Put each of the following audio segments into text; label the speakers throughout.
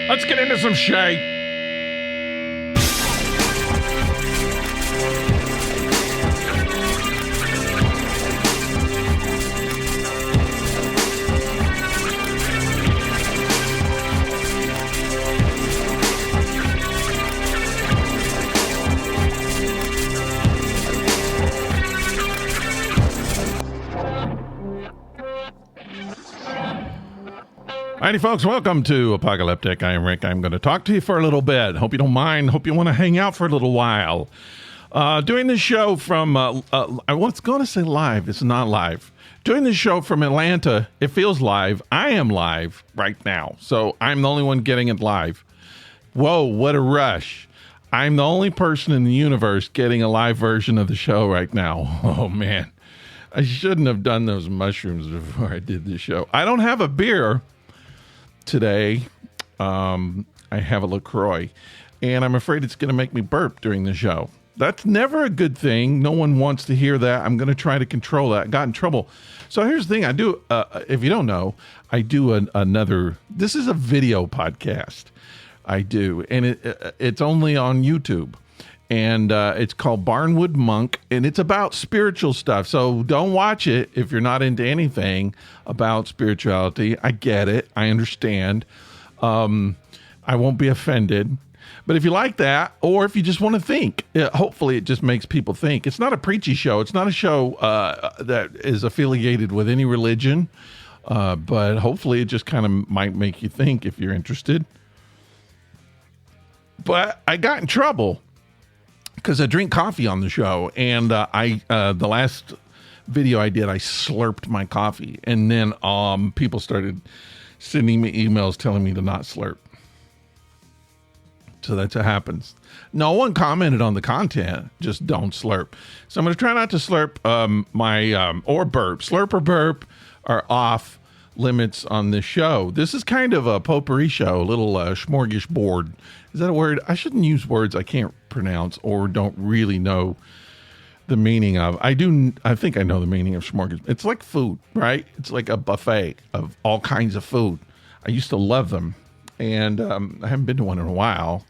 Speaker 1: Let's get into some shape. Alrighty, folks, welcome to Apocalyptic. I am Rick. I'm going to talk to you for a little bit. Hope you don't mind. Hope you want to hang out for a little while. Doing this show from, I was going to say live. It's not live. Doing this show from Atlanta, it feels live. I am live right now, so I'm the only one getting it live. Whoa, what a rush. I'm the only person in the universe getting a live version of the show right now. Oh, man. I shouldn't have done those mushrooms before I did this show. I don't have a beer today. I have a LaCroix, and I'm afraid it's going to make me burp during the show. That's never a good thing. No one wants to hear that. I'm going to try to control that. I got in trouble. So here's the thing. I do, if you don't know, I do another, this is a video podcast. I do, and it's only on YouTube. And it's called Barnwood Monk, and it's about spiritual stuff. So don't watch it if you're not into anything about spirituality. I get it. I understand. I won't be offended. But if you like that, or if you just want to think, hopefully it just makes people think. It's not a preachy show. It's not a show that is affiliated with any religion. But hopefully it just kind of might make you think if you're interested. But I got in trouble because I drink coffee on the show, and the last video I did, I slurped my coffee, and then people started sending me emails telling me to not slurp. So that's what happens. No one commented on the content, just don't slurp. So I'm going to try not to slurp or burp. Slurp or burp are off limits on this show. This is kind of a potpourri show, a little smorgasbord. Is that a word? I shouldn't use words I can't pronounce or don't really know the meaning of. I think I know the meaning of smorgasbord. It's like food, right? It's like a buffet of all kinds of food. I used to love them, and I haven't been to one in a while,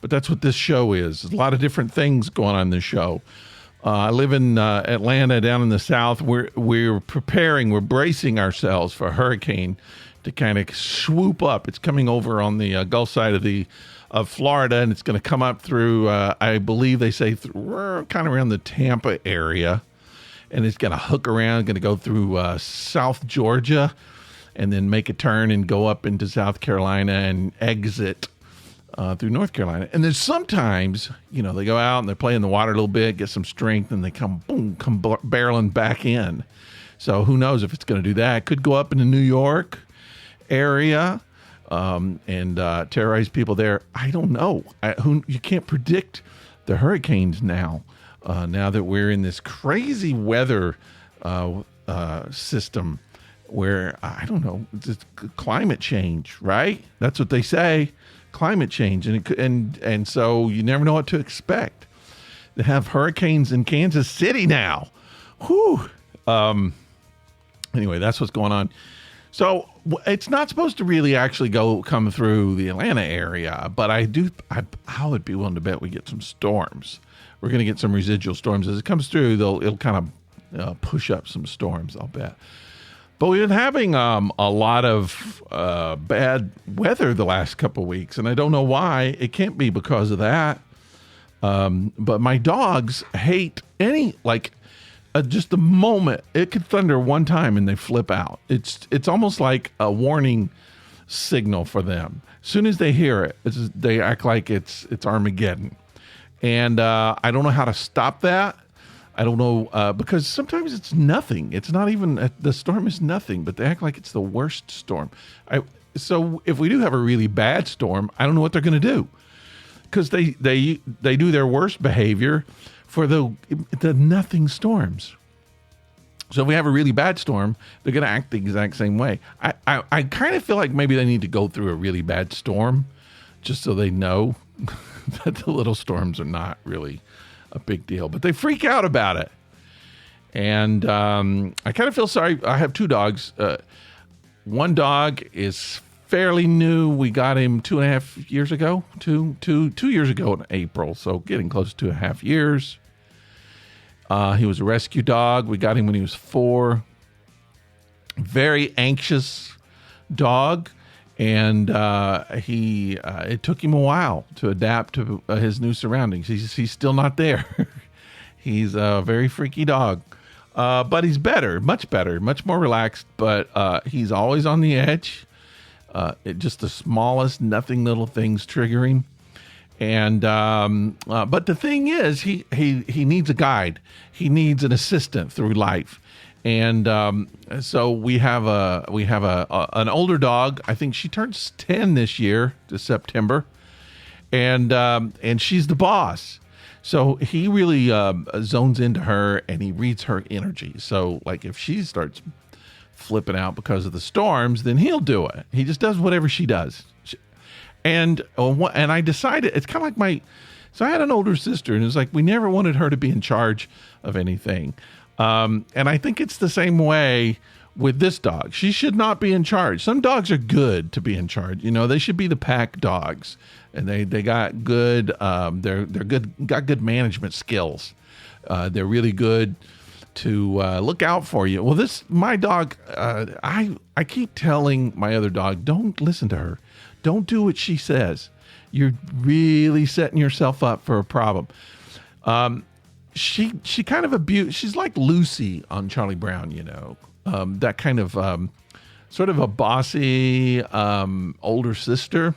Speaker 1: but that's what this show is. There's a lot of different things going on in this show. I live in Atlanta, down in the South. We're preparing, we're bracing ourselves for a hurricane to kind of swoop up. It's coming over on the Gulf side of Florida, and it's going to come up through, I believe they say, kind of around the Tampa area, and it's going to hook around, going to go through South Georgia, and then make a turn and go up into South Carolina and exit through North Carolina. And then sometimes, they go out and they play in the water a little bit, get some strength, and they come barreling back in. So who knows if it's going to do that. It could go up in the New York area and terrorize people there. I don't know. You can't predict the hurricanes now. Now that we're in this crazy weather system where, I don't know, it's climate change, right? That's what they say. Climate change, and so you never know what to expect. They have hurricanes in Kansas City now. Whew. Anyway, that's what's going on. So it's not supposed to really actually come through the Atlanta area, but I would be willing to bet we get some storms. We're going to get some residual storms as it comes through. It'll kind of push up some storms, I'll bet. But we've been having a lot of bad weather the last couple of weeks, and I don't know why. It can't be because of that. But my dogs hate just the moment it could thunder one time and they flip out. It's almost like a warning signal for them. As soon as they hear it, they act like it's Armageddon, and I don't know how to stop that. I don't know, because sometimes it's nothing. It's not even, the storm is nothing, but they act like it's the worst storm. So if we do have a really bad storm, I don't know what they're going to do, because they do their worst behavior for the nothing storms. So if we have a really bad storm, they're going to act the exact same way. I kind of feel like maybe they need to go through a really bad storm just so they know that the little storms are not really a big deal, but they freak out about it. And I kind of feel sorry. I have two dogs. One dog is fairly new. We got him 2.5 years ago, two years ago in April. So getting close to 2.5 years. He was a rescue dog. We got him when he was 4. Very anxious dog. And it took him a while to adapt to his new surroundings. He's still not there. He's a very freaky dog. But he's better, much more relaxed. But he's always on the edge. Just the smallest, nothing little things trigger him. And but the thing is, he needs a guide. He needs an assistant through life. And so we have an older dog. I think she turns 10 this year, this September, and she's the boss. So he really zones into her, and he reads her energy. So like if she starts flipping out because of the storms, then he'll do it. He just does whatever she does. And I decided it's kind of like so I had an older sister, and it's like we never wanted her to be in charge of anything. And I think it's the same way with this dog. She should not be in charge. Some dogs are good to be in charge. They should be the pack dogs, and they got good. They're good. Got good management skills. They're really good to look out for you. Well, my dog. I keep telling my other dog, don't listen to her. Don't do what she says. You're really setting yourself up for a problem. She kind of she's like Lucy on Charlie Brown, that kind of sort of a bossy older sister,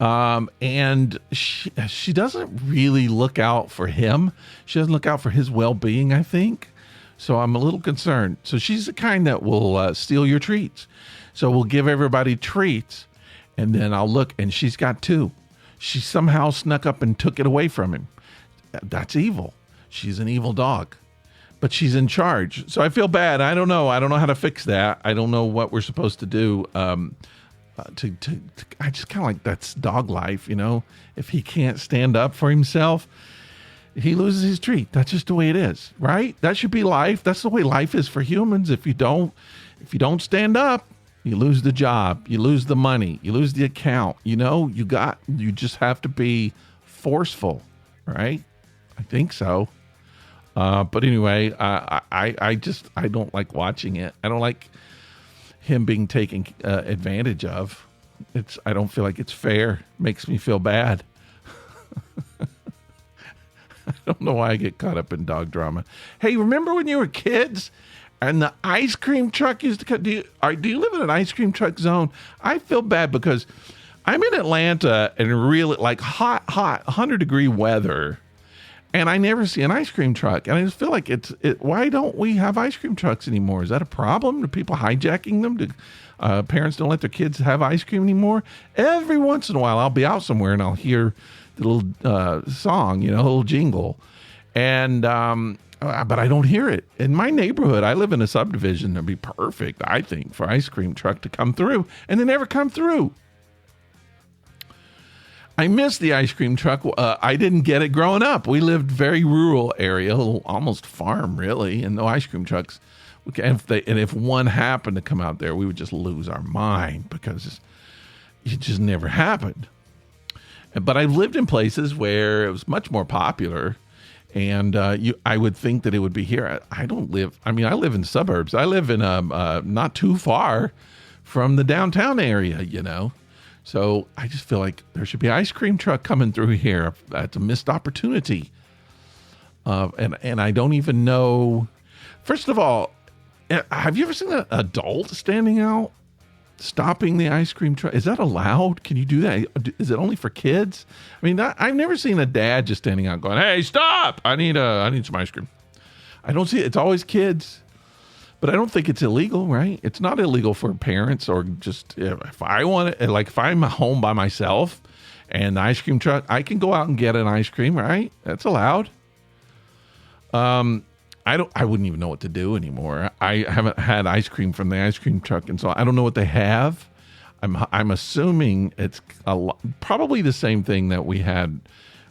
Speaker 1: and she doesn't really look out for him. She doesn't look out for his well-being, I think. So I'm a little concerned. So she's the kind that will steal your treats. So we'll give everybody treats, and then I'll look, and she's got 2. She somehow snuck up and took it away from him. That's evil. She's an evil dog, but she's in charge. So I feel bad. I don't know how to fix that. I don't know what we're supposed to do. I just kind of like that's dog life, If he can't stand up for himself, he loses his treat. That's just the way it is, right? That should be life. That's the way life is for humans. If you don't stand up, you lose the job, you lose the money, you lose the account. You just have to be forceful, right? I think so. But anyway, I don't like watching it. I don't like him being taken advantage of. I don't feel like it's fair. Makes me feel bad. I don't know why I get caught up in dog drama. Hey, remember when you were kids and the ice cream truck used to come? Do you live in an ice cream truck zone? I feel bad because I'm in Atlanta and really like hot 100-degree weather, and I never see an ice cream truck. And I just feel like why don't we have ice cream trucks anymore? Is that a problem? Are people hijacking them? Do parents don't let their kids have ice cream anymore? Every once in a while, I'll be out somewhere and I'll hear the little song, a little jingle. And but I don't hear it. In my neighborhood, I live in a subdivision that'd be perfect, I think, for ice cream truck to come through. And they never come through. I miss the ice cream truck. I didn't get it growing up. We lived very rural area, almost farm really, and no ice cream trucks. If one happened to come out there, we would just lose our mind because it just never happened. But I've lived in places where it was much more popular, and I would think that it would be here. I live in suburbs. I live in not too far from the downtown area, So I just feel like there should be an ice cream truck coming through here. That's a missed opportunity. And I don't even know. First of all, have you ever seen an adult standing out, stopping the ice cream truck? Is that allowed? Can you do that? Is it only for kids? I mean, I've never seen a dad just standing out going, "Hey, stop! I need some ice cream." I don't see it. It's always kids. But I don't think it's illegal, right? It's not illegal for parents or just if I want it, like if I'm home by myself and the ice cream truck, I can go out and get an ice cream, right? That's allowed. I wouldn't even know what to do anymore. I haven't had ice cream from the ice cream truck, and so I don't know what they have. I'm assuming it's probably the same thing that we had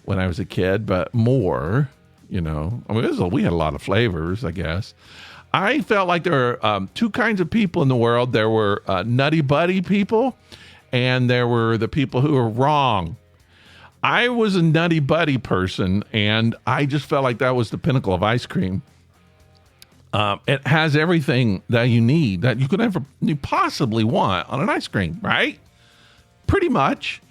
Speaker 1: when I was a kid, but more, we had a lot of flavors, I guess. I felt like there were two kinds of people in the world. There were nutty buddy people, and there were the people who were wrong. I was a nutty buddy person, and I just felt like that was the pinnacle of ice cream. It has everything that you need, that you possibly want on an ice cream, right? Pretty much.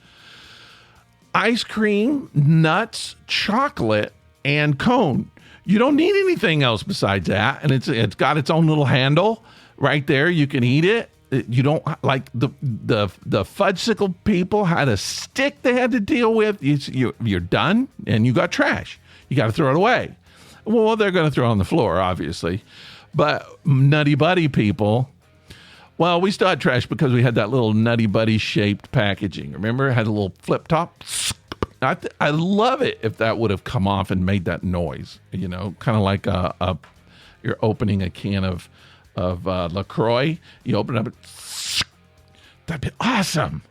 Speaker 1: Ice cream, nuts, chocolate, and cone. You don't need anything else besides that, and it's got its own little handle right there. You can eat it. You don't like the fudgesicle people had a stick they had to deal with. You're done, and you got trash. You got to throw it away. Well, they're going to throw it on the floor, obviously, but Nutty Buddy people. Well, we still had trash because we had that little Nutty Buddy shaped packaging. Remember, it had a little flip top. I love it if that would have come off and made that noise. You know, kind of like you're opening a can of LaCroix. You open it up, that'd be awesome.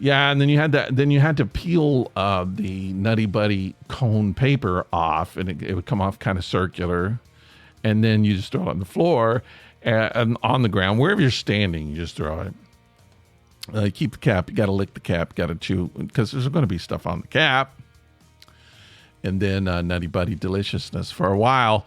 Speaker 1: Yeah, and then you had that. Then you had to peel the Nutty Buddy cone paper off, and it would come off kind of circular. And then you just throw it on the floor and on the ground, wherever you're standing. You just throw it. Keep the cap. You got to lick the cap. You got to chew, because there's going to be stuff on the cap. And then Nutty Buddy deliciousness for a while.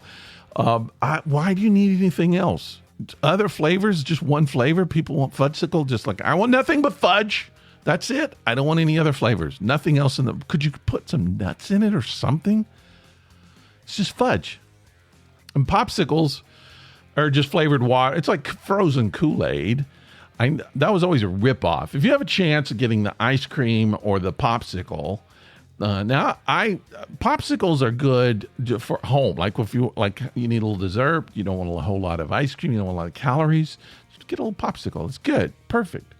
Speaker 1: Why do you need anything else? Other flavors, just one flavor. People want fudgesicle, just like I want nothing but fudge. That's it. I don't want any other flavors. Nothing else in them. Could you put some nuts in it or something? It's just fudge. And popsicles are just flavored water. It's like frozen Kool-Aid. That was always a ripoff. If you have a chance of getting the ice cream or the popsicle, popsicles are good for home. Like if you need a little dessert, you don't want a whole lot of ice cream, you don't want a lot of calories, just get a little popsicle. It's good, perfect.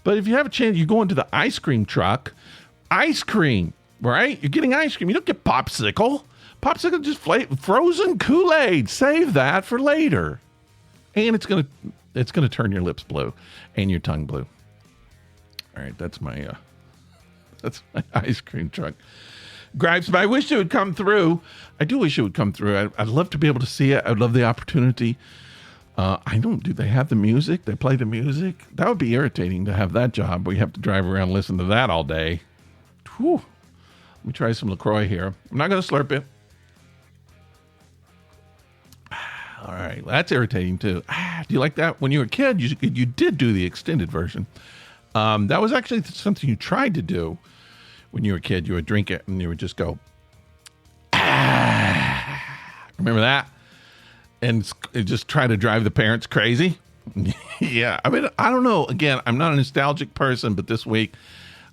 Speaker 1: But if you have a chance, you go into the ice cream truck, ice cream, right? You're getting ice cream. You don't get popsicle. Popsicle just frozen Kool-Aid. Save that for later, and it's gonna turn your lips blue and your tongue blue. All right, that's my ice cream truck. Gripes, but I wish it would come through. I do wish it would come through. I'd love to be able to see it. I'd love the opportunity. Do they have the music? They play the music? That would be irritating to have that job where you have to drive around and listen to that all day. Whew. Let me try some LaCroix here. I'm not going to slurp it. All right, that's irritating too. Do you like that? When you were a kid, you did do the extended version. That was actually something you tried to do when you were a kid. You would drink it and you would just go, remember that? And just try to drive the parents crazy. Yeah, I mean, I don't know. Again, I'm not a nostalgic person, but this week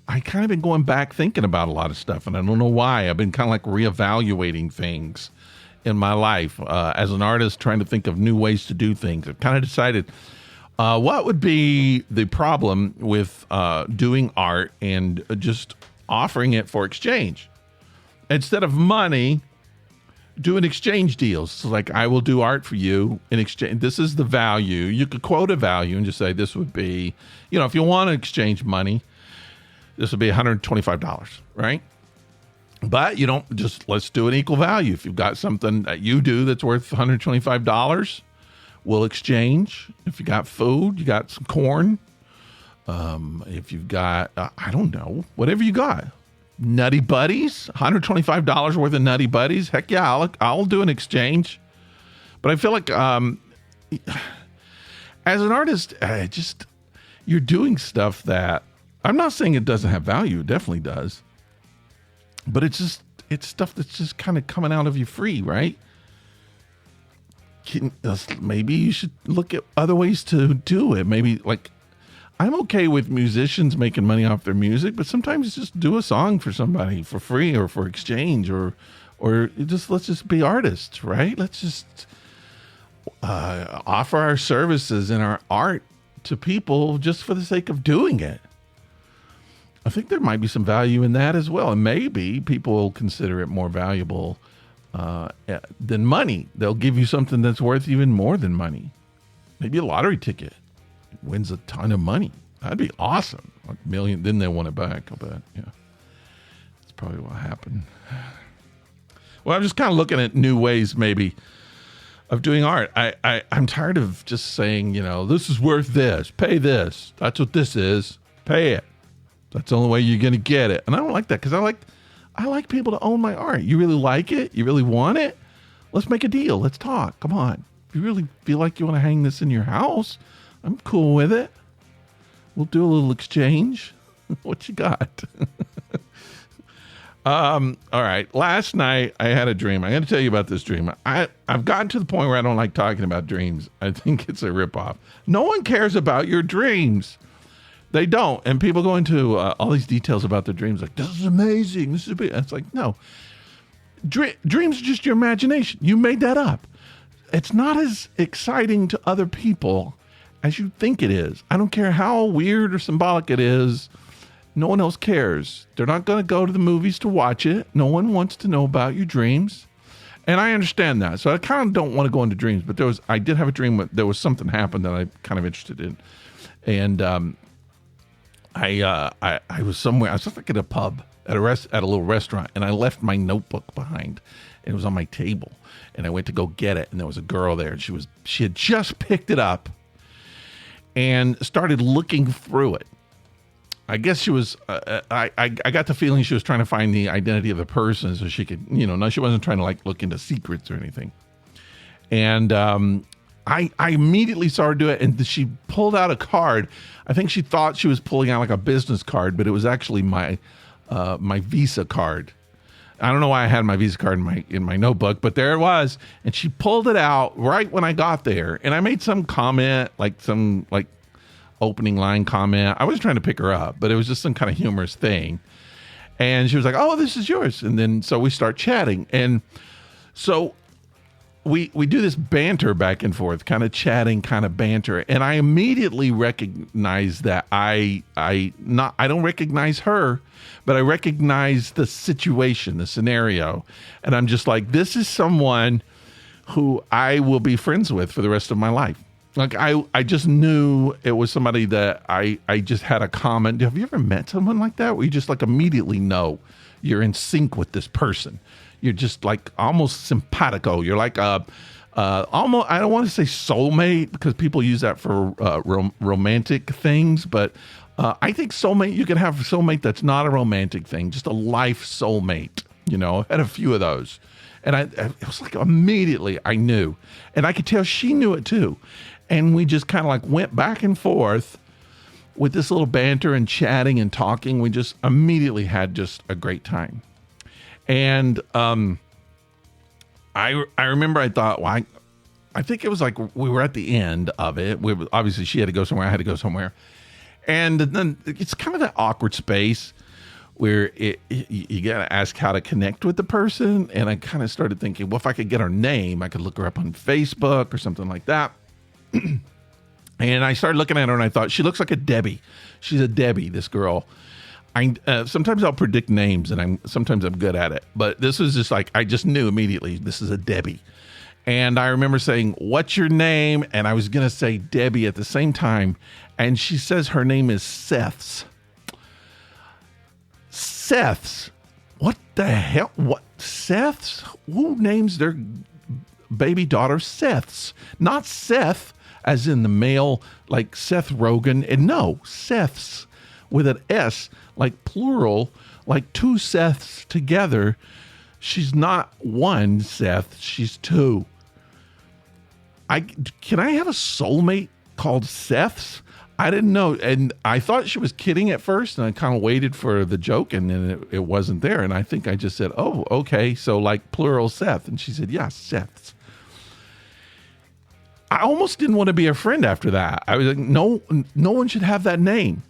Speaker 1: I kind of been going back thinking about a lot of stuff, and I don't know why. I've been kind of like reevaluating things in my life as an artist, trying to think of new ways to do things. I've kind of decided what would be the problem with doing art and just offering it for exchange. Instead of money, doing exchange deals. So like, I will do art for you in exchange. This is the value. You could quote a value and just say, this would be, if you want to exchange money, this would be $125, right? But you don't just, let's do an equal value. If you've got something that you do that's worth $125, we'll exchange. If you got food, you got some corn. If you've got, I don't know, whatever you got. Nutty Buddies, $125 worth of Nutty Buddies. Heck yeah, I'll do an exchange. But I feel like as an artist, you're doing stuff that, I'm not saying it doesn't have value. It definitely does. But it's stuff that's just kind of coming out of you free, right? Maybe you should look at other ways to do it. Maybe like, I'm okay with musicians making money off their music, but sometimes just do a song for somebody for free or for exchange, or let's just be artists, right? Let's just offer our services and our art to people just for the sake of doing it. I think there might be some value in that as well. And maybe people will consider it more valuable than money. They'll give you something that's worth even more than money. Maybe a lottery ticket wins a ton of money. That'd be awesome. Like $1 million, then they want it back, I'll bet. Yeah. That's probably what happened. Well, I'm just kind of looking at new ways maybe of doing art. I'm tired of just saying, this is worth this. Pay this. That's what this is. Pay it. That's the only way you're going to get it. And I don't like that because I like people to own my art. You really like it? You really want it? Let's make a deal. Let's talk. Come on. If you really feel like you want to hang this in your house, I'm cool with it. We'll do a little exchange. What you got? All right. Last night I had a dream. I'm going to tell you about this dream. I've gotten to the point where I don't like talking about dreams. I think it's a ripoff. No one cares about your dreams. They don't. And people go into all these details about their dreams. Like, this is amazing. This is big. It's like, no. Dreams are just your imagination. You made that up. It's not as exciting to other people as you think it is. I don't care how weird or symbolic it is. No one else cares. They're not going to go to the movies to watch it. No one wants to know about your dreams. And I understand that. So I kind of don't want to go into dreams. But I did have a dream. There was something happened that I'm kind of interested in. And I was somewhere. I was just like at a pub, at a little restaurant. And I left my notebook behind. It was on my table. And I went to go get it. And there was a girl there. And she had just picked it up and started looking through it. I guess she was, I got the feeling she was trying to find the identity of the person so she could, no, she wasn't trying to like look into secrets or anything. And I immediately saw her do it, and she pulled out a card. I think she thought she was pulling out like a business card, but it was actually my Visa card. I don't know why I had my Visa card in my notebook, but there it was. And she pulled it out right when I got there. And I made some comment, like some opening line comment. I was trying to pick her up, but it was just some kind of humorous thing. And she was like, "Oh, this is yours." And then so we start chatting. And so we do this banter back and forth, kind of chatting, kind of banter. And I immediately recognize that I don't recognize her, but I recognize the situation, the scenario. And I'm just like, this is someone who I will be friends with for the rest of my life. Like I just knew it was somebody that I just had a comment. Have you ever met someone like that where you just like immediately know you're in sync with this person? You're just like almost simpatico. You're like almost, I don't want to say soulmate because people use that for romantic things, but I think soulmate, you can have a soulmate that's not a romantic thing, just a life soulmate. I had a few of those. And it was like immediately I knew. And I could tell she knew it too. And we just kind of like went back and forth with this little banter and chatting and talking. We just immediately had just a great time. And I remember I thought, well, I think it was like we were at the end of it. Obviously, she had to go somewhere. I had to go somewhere. And then it's kind of that awkward space where you got to ask how to connect with the person. And I kind of started thinking, well, if I could get her name, I could look her up on Facebook or something like that. And I started looking at her and I thought, she looks like a Debbie. She's a Debbie, this girl. Sometimes I'll predict names and sometimes I'm good at it. But this was just like, I just knew immediately this is a Debbie. And I remember saying, "What's your name?" And I was going to say Debbie at the same time. And she says her name is Seth's. Seth's. What the hell? What? Seth's? Who names their baby daughter Seth's? Not Seth, as in the male, like Seth Rogen. And no, Seth's with an S, like plural, like two Seths together. She's not one Seth, she's two. Can I have a soulmate called Seth's? I didn't know, and I thought she was kidding at first, and I kind of waited for the joke, and then it wasn't there, and I think I just said, "Oh, okay, so like plural Seth," and she said, "Yeah, Seth's." I almost didn't want to be a friend after that. I was like, no one should have that name.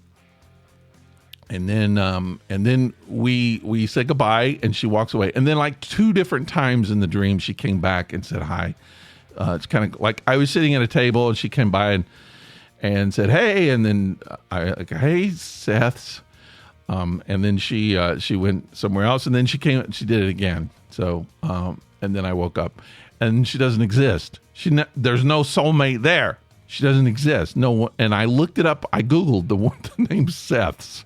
Speaker 1: And then we said goodbye, and she walks away. And then like two different times in the dream, she came back and said hi. It's kind of like I was sitting at a table, and she came by and said, "Hey," and then "Hey, Seth's," and then she went somewhere else, and then she did it again. So, and then I woke up, and she doesn't exist. There's no soulmate there. She doesn't exist. No one, and I looked it up. I Googled the name Seth's.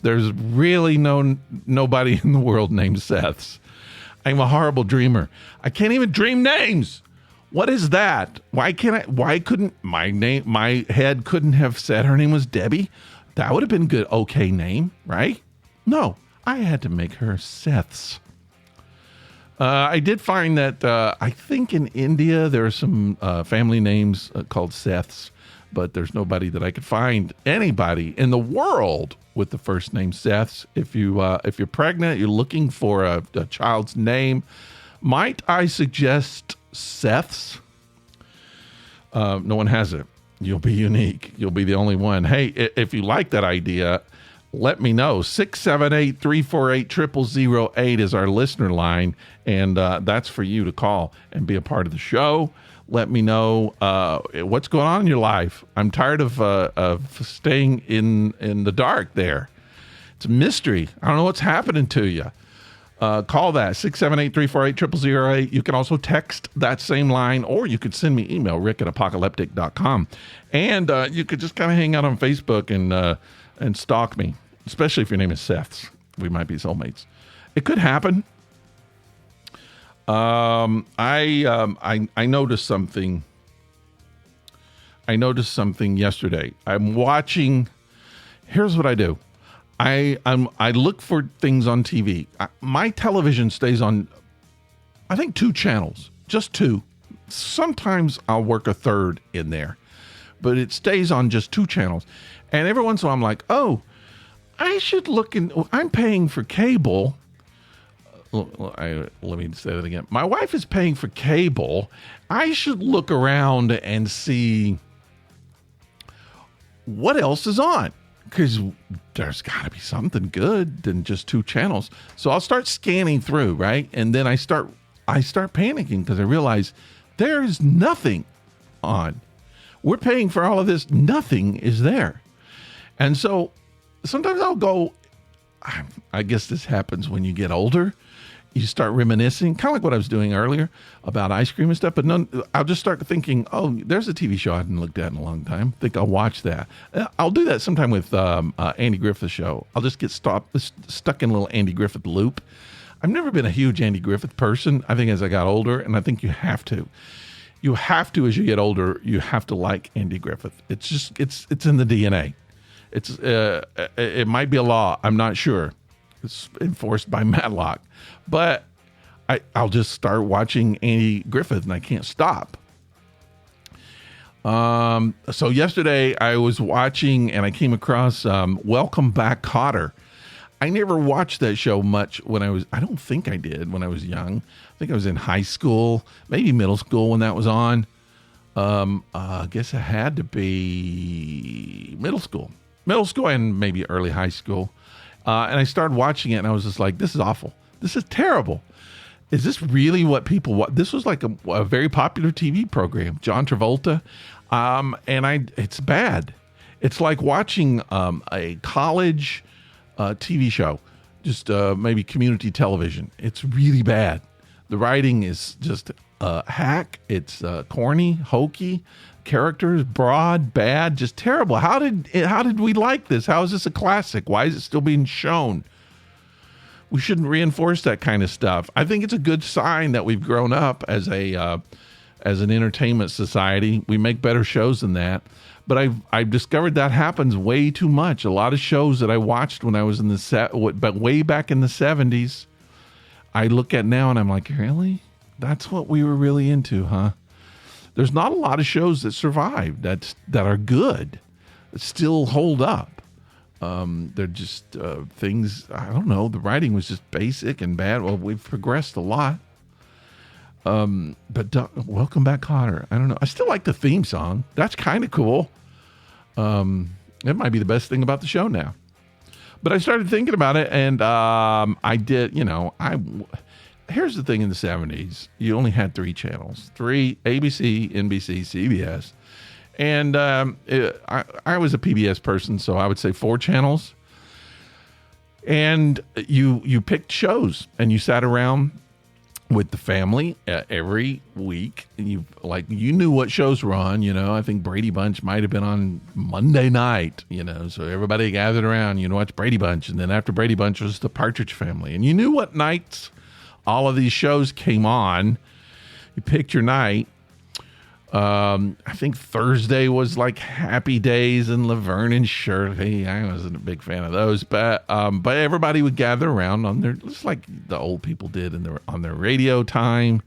Speaker 1: There's really nobody in the world named Seth's. I'm a horrible dreamer. I can't even dream names. What is that? Why couldn't my head couldn't have said her name was Debbie? That would have been good. Okay name, right? No, I had to make her Seth's. I did find that I think in India there are some family names called Seths, but there's nobody that I could find anybody in the world with the first name Seths. If you're pregnant, you're looking for a child's name, might I suggest Seths? No one has it. You'll be unique. You'll be the only one. Hey, if you like that idea, let me know. 678-348-0008 is our listener line, and that's for you to call and be a part of the show. Let me know what's going on in your life. I'm tired of staying in the dark there. It's a mystery. I don't know what's happening to you. Call that 678-348-0008. You can also text that same line, or you could send me email, rick@apocalyptic.com. And you could just kind of hang out on Facebook and stalk me, especially if your name is Seth's. We might be soulmates. It could happen. I noticed something. I noticed something yesterday. I'm watching. Here's what I do. I look for things on TV. My television stays on, I think, 2 channels, just 2. Sometimes I'll work a third in there, but it stays on just 2 channels. And every once in a while I'm like, oh, I should look in. I'm paying for cable. Let me say that again. My wife is paying for cable. I should look around and see what else is on, because there's got to be something good than just 2 channels. So I'll start scanning through, right? And then I start panicking because I realize there is nothing on. We're paying for all of this. Nothing is there. And so sometimes I'll go, I guess this happens when you get older. You start reminiscing, kind of like what I was doing earlier about ice cream and stuff. But I'll just start thinking, oh, there's a TV show I hadn't looked at in a long time. I think I'll watch that. I'll do that sometime with Andy Griffith show. I'll just get stuck in a little Andy Griffith loop. I've never been a huge Andy Griffith person. I think as I got older, and I think you have to. You have to, as you get older, you have to like Andy Griffith. It's just, it's in the DNA. It might be a law. I'm not sure. It's enforced by Matlock, but I'll just start watching Andy Griffith and I can't stop. So yesterday I was watching and I came across Welcome Back, Kotter. I never watched that show much I don't think I did when I was young. I think I was in high school, maybe middle school when that was on. I guess it had to be middle school and maybe early high school. And I started watching it and I was just like, this is awful. This is terrible. Is this really what people want? This was like a very popular TV program, John Travolta. It's bad. It's like watching a college TV show, just maybe community television. It's really bad. The writing is just hack. It's corny, hokey. Characters, broad, bad, just terrible. How did we like this? How is this a classic? Why is it still being shown? We shouldn't reinforce that kind of stuff. I think it's a good sign that we've grown up as an entertainment society. We make better shows than that. But I've discovered that happens way too much. A lot of shows that I watched when I was but way back in the 70s, I look at now and I'm like, really? That's what we were really into, huh? There's not a lot of shows that survive that are good, that still hold up. They're just things, I don't know, the writing was just basic and bad. Well, we've progressed a lot. But Welcome Back, Kotter. I don't know. I still like the theme song. That's kind of cool. It might be the best thing about the show now. But I started thinking about it, and I did, here's the thing in the 70s. You only had 3 channels. 3, ABC, NBC, CBS. And I was a PBS person, so I would say 4 channels. And you picked shows, and you sat around with the family every week. And you knew what shows were on. I think Brady Bunch might have been on Monday night, so everybody gathered around, watch Brady Bunch. And then after Brady Bunch was the Partridge Family. And you knew what nights all of these shows came on. You picked your night, I think Thursday was like Happy Days and Laverne and Shirley. I wasn't a big fan of those, but everybody would gather around on their, just like the old people did on their radio time,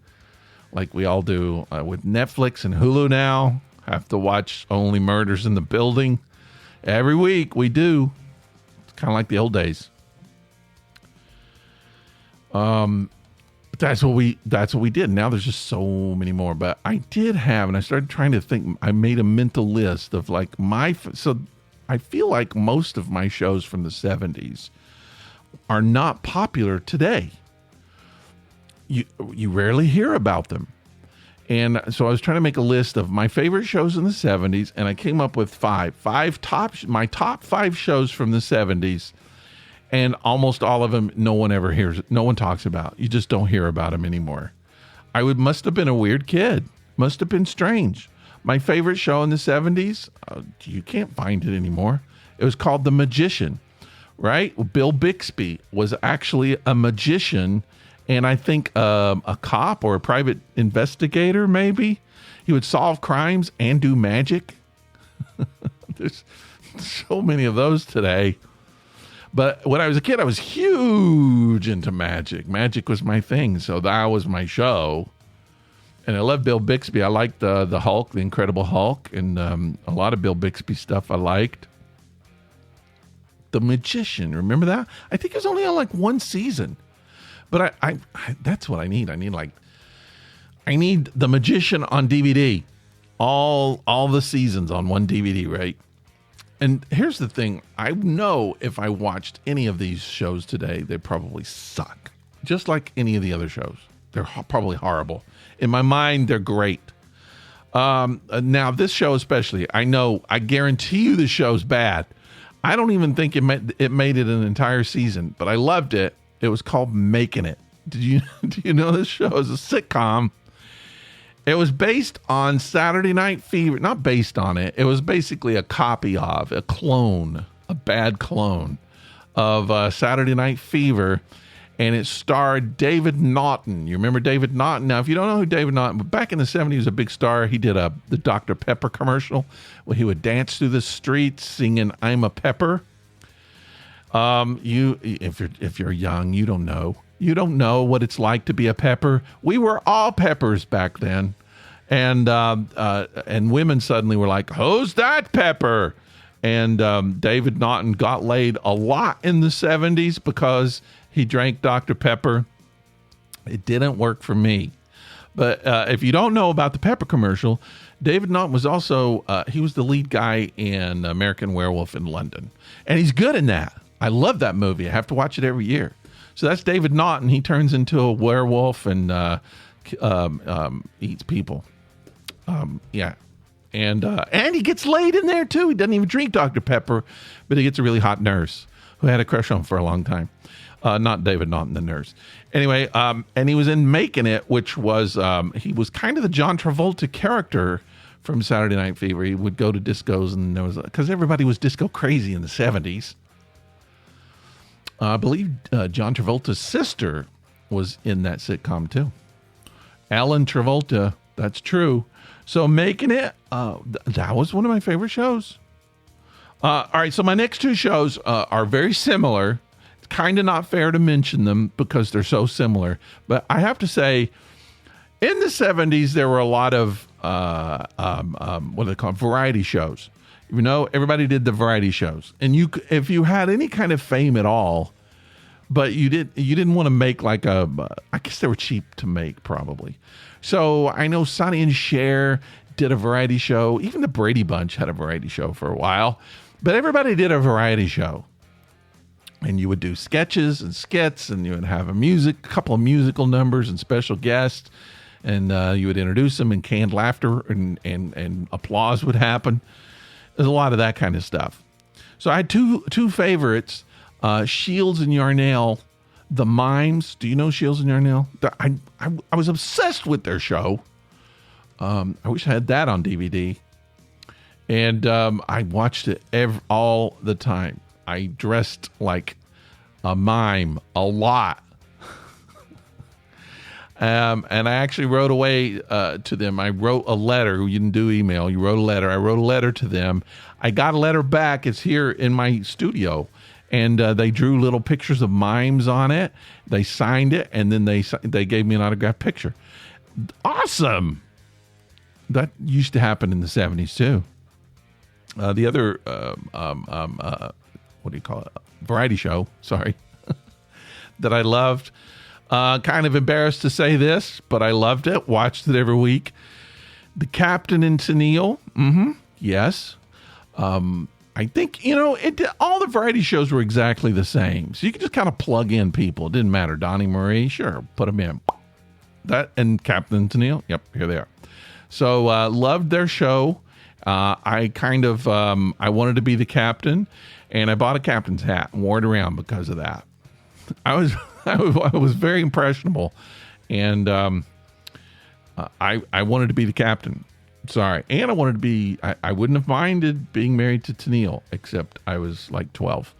Speaker 1: like we all do with Netflix and Hulu now. Have to watch Only Murders in the Building every week. We do. It's kind of like the old days. That's what we did. Now there's just so many more. But I did have, and I started trying to think. I made a mental list of like so I feel like most of my shows from the 70s are not popular today. You rarely hear about them. And so I was trying to make a list of my favorite shows in the 70s, and I came up with my top 5 shows from the 70s. And almost all of them, no one talks about. You just don't hear about them anymore. Must have been a weird kid. Must have been strange. My favorite show in the 70s, you can't find it anymore. It was called The Magician, right? Bill Bixby was actually a magician, and I think a cop or a private investigator, maybe. He would solve crimes and do magic. There's so many of those today. But when I was a kid, I was huge into magic. Magic was my thing, so that was my show. And I love Bill Bixby. I liked the Hulk, the Incredible Hulk, and a lot of Bill Bixby stuff I liked. The Magician, remember that? I think it was only on like one season. But I that's what I need. I need The Magician on DVD. All the seasons on one DVD, right? And here's the thing. I know if I watched any of these shows today, they probably suck. Just like any of the other shows. They're probably horrible. In my mind, they're great. Now, this show especially, I guarantee you the show's bad. I don't even think it made it an entire season, but I loved it. It was called Making It. Do you know this show is a sitcom? It was based on Saturday Night Fever. Not based on it. It was basically a copy of, a bad clone of Saturday Night Fever. And it starred David Naughton. You remember David Naughton? Now, if you don't know who David Naughton, but back in the 70s, he was a big star. He did the Dr. Pepper commercial where he would dance through the streets singing "I'm a Pepper." If you're young, you don't know. You don't know what it's like to be a pepper. We were all peppers back then, and women suddenly were like, "Who's that pepper?" And David Naughton got laid a lot in the 70s because he drank Dr. Pepper. It didn't work for me. But if you don't know about the Pepper commercial, David Naughton was also he was the lead guy in American Werewolf in London, and he's good in that. I love that movie. I have to watch it every year. So that's David Naughton. He turns into a werewolf and eats people. Yeah. And he gets laid in there too. He doesn't even drink Dr. Pepper, but he gets a really hot nurse who had a crush on him for a long time. Not David Naughton, the nurse. Anyway, and he was in Making It, which was, he was kind of the John Travolta character from Saturday Night Fever. He would go to discos, and there was, because everybody was disco crazy in the 70s. I believe John Travolta's sister was in that sitcom too. Ellen Travolta, that's true. So Making It, that was one of my favorite shows. All right, so my next two shows are very similar. It's kind of not fair to mention them because they're so similar. But I have to say, in the 70s, there were a lot of, what do they call them? Variety shows. You know, everybody did the variety shows. And if you had any kind of fame at all, but you didn't want to make like I guess they were cheap to make probably. So I know Sonny and Cher did a variety show. Even the Brady Bunch had a variety show for a while. But everybody did a variety show. And you would do sketches and skits, and you would have a couple of musical numbers and special guests. And you would introduce them, and canned laughter and applause would happen. There's a lot of that kind of stuff. So I had two favorites, Shields and Yarnell, The Mimes. Do you know Shields and Yarnell? I was obsessed with their show. I wish I had that on DVD. And I watched it all the time. I dressed like a mime a lot. And I actually wrote away to them. I wrote a letter. You didn't do email. You wrote a letter. I wrote a letter to them. I got a letter back. It's here in my studio. And they drew little pictures of mimes on it. They signed it, and then they gave me an autographed picture. Awesome. That used to happen in the 70s, too. The other, what do you call it? Variety show, sorry, that I loved. Kind of embarrassed to say this, but I loved it. Watched it every week. The Captain and Tennille. Yes. I think, all the variety shows were exactly the same. So you could just kind of plug in people. It didn't matter. Donnie Marie, sure, put them in. That and Captain and Tennille, yep, here they are. So loved their show. I kind of, I wanted to be the captain, and I bought a captain's hat and wore it around because of that. I was very impressionable, and I wanted to be the captain. Sorry. And I wanted to be, I wouldn't have minded being married to Tennille, except I was like 12.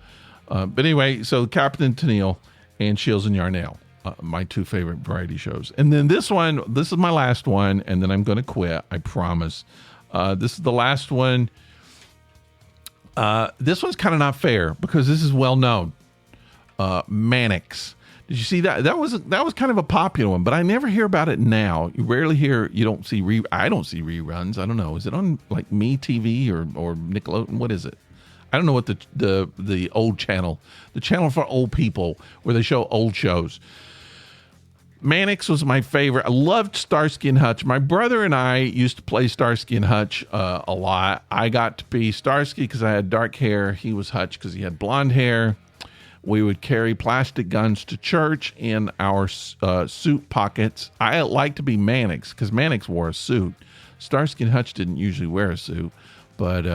Speaker 1: But anyway, so Captain Tennille and Shields and Yarnell, my two favorite variety shows. And then this is my last one, and then I'm going to quit, I promise. This is the last one. This one's kind of not fair because this is well known. Mannix. Did you see that? That was kind of a popular one, but I never hear about it now. You rarely hear. You don't see. I don't see reruns. I don't know. Is it on like MeTV or Nickelodeon? What is it? I don't know what the old channel, the channel for old people where they show old shows. Mannix was my favorite. I loved Starsky and Hutch. My brother and I used to play Starsky and Hutch a lot. I got to be Starsky because I had dark hair. He was Hutch because he had blonde hair. We would carry plastic guns to church in our suit pockets. I like to be Mannix because Mannix wore a suit. Starsky and Hutch didn't usually wear a suit, but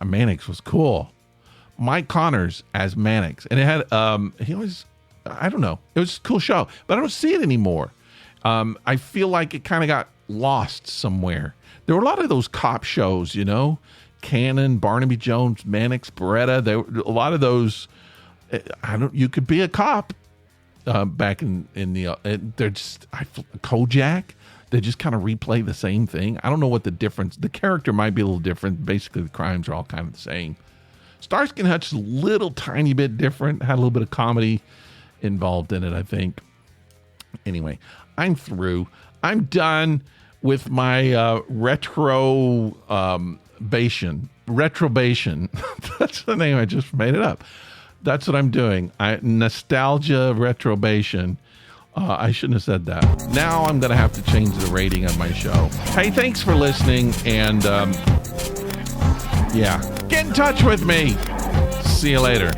Speaker 1: Mannix was cool. Mike Connors as Mannix, and it had he always, I don't know, it was a cool show, but I don't see it anymore. I feel like it kind of got lost somewhere. There were a lot of those cop shows, Cannon, Barnaby Jones, Mannix, Beretta. There were a lot of those. You could be a cop back in the. They're just Kojak. They just kind of replay the same thing. I don't know what the difference. The character might be a little different. Basically, the crimes are all kind of the same. Starsky and Hutch is a little tiny bit different. Had a little bit of comedy involved in it, I think. Anyway, I'm through. I'm done with my Retrobation. That's the name. I just made it up. That's what I'm doing. Nostalgia Retrobation. I shouldn't have said that. Now I'm going to have to change the rating of my show. Hey, thanks for listening. And get in touch with me. See you later.